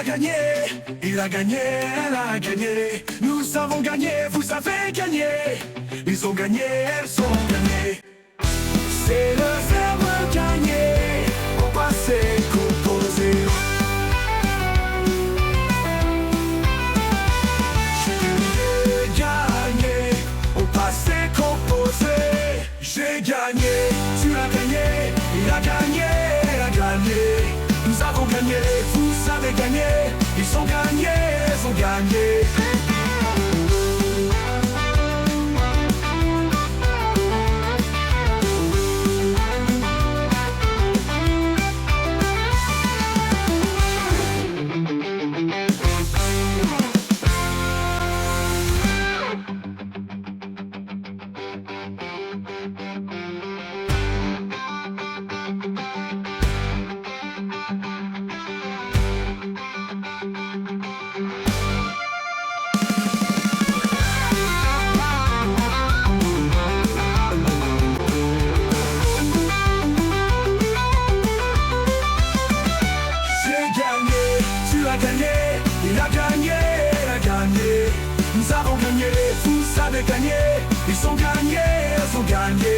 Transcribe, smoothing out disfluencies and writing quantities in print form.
a gagné, il a gagné, elle a gagné. Nous avons gagné, vous avez gagné. Ils ont gagné, elles ont gagné. C'est le verbe gagner au passé composé. J'ai gagné au passé composé. J'ai gagné, tu as gagné, il a gagné, elle a gagné. Nous avons gagné, vous avez gagné. Ils ont gagné, elles ont gagné. Il a gagné, elle a gagné. Nous avons gagné, vous avez gagné. Ils ont gagné, elles ont gagné.